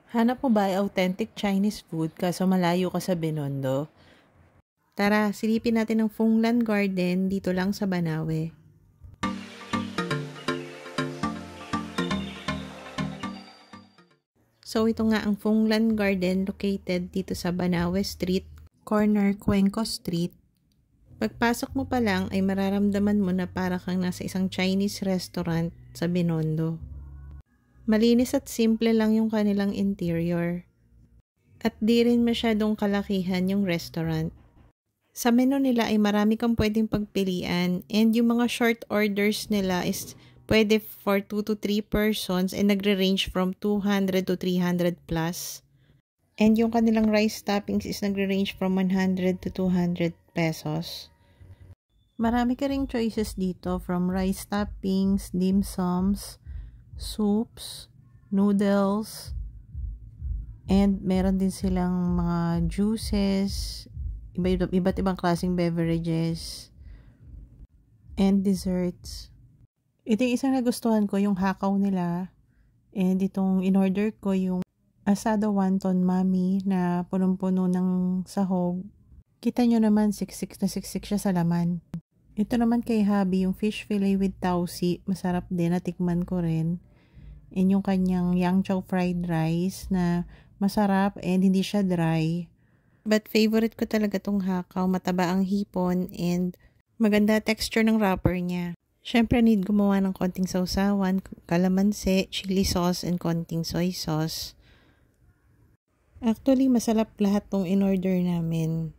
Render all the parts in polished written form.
Hanap mo ba ay authentic Chinese food kaso malayo ka sa Binondo? Tara, silipin natin ang Funglan Garden dito lang sa Banawe. So ito nga ang Funglan Garden located dito sa Banawe Street, corner Cuenco Street. Pagpasok mo pa lang ay mararamdaman mo na para kang nasa isang Chinese restaurant sa Binondo. Malinis at simple lang yung kanilang interior. At di rin masyadong kalakihan yung restaurant. Sa menu nila ay marami kang pwedeng pagpilian and yung mga short orders nila is pwede for 2 to 3 persons and nagre-range from 200 to 300 plus. And yung kanilang rice toppings is nagre-range from 100 to 200 pesos. Marami ka ring choices dito from rice toppings, dim sums, soups, noodles, and meron din silang mga juices, iba't ibang klaseng beverages, and desserts. Ito yung isang nagustuhan ko, yung hakaw nila. And itong in-order ko, yung asado wonton mami na punong-puno ng sahog. Kita nyo naman, siksik na siksik siya sa laman. Ito naman kay Habi, yung fish fillet with tausi. Masarap din, natikman ko rin. And yung kanyang yang chow fried rice na masarap and hindi siya dry. But favorite ko talaga tong hakaw, mataba ang hipon and maganda texture ng wrapper niya. Syempre need gumawa ng konting sausawan, kalamansi, chili sauce, and konting soy sauce. Actually, masarap lahat tong in-order namin.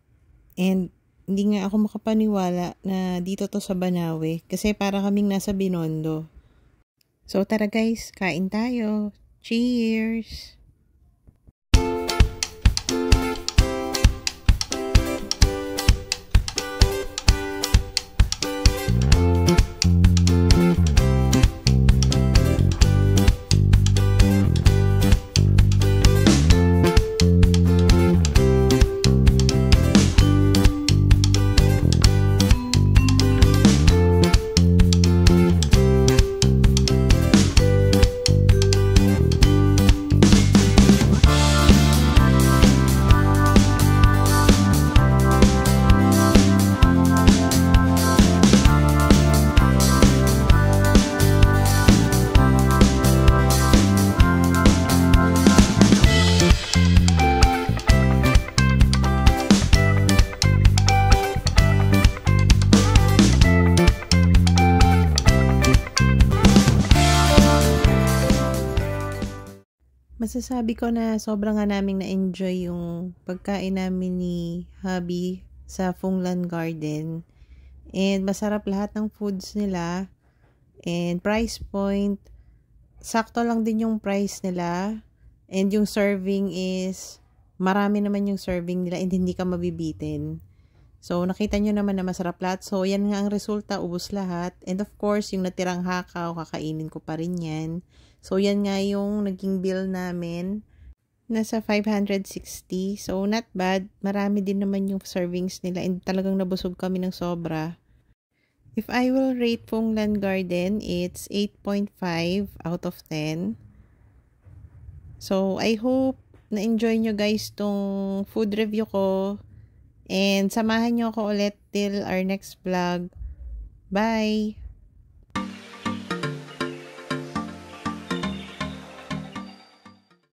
And hindi nga ako makapaniwala na dito to sa Banawe kasi para kaming nasa Binondo. So tara guys, kain tayo. Cheers! Masasabi ko na sobrang nga naming na-enjoy yung pagkain namin ni Habi sa Funglan Garden. And masarap lahat ng foods nila. And price point, sakto lang din yung price nila. And yung serving is, marami naman yung serving nila and hindi ka mabibitin. So nakita nyo naman na masarap lahat. So yan nga ang resulta, ubos lahat. And of course, yung natirang hakaw, kakainin ko pa rin yan. So, yan nga yung naging bill namin. Nasa 560. So, not bad. Marami din naman yung servings nila. And talagang nabusog kami ng sobra. If I will rate Funglan Garden, it's 8.5 out of 10. So, I hope na-enjoy nyo guys tong food review ko. And samahan nyo ako ulit till our next vlog. Bye!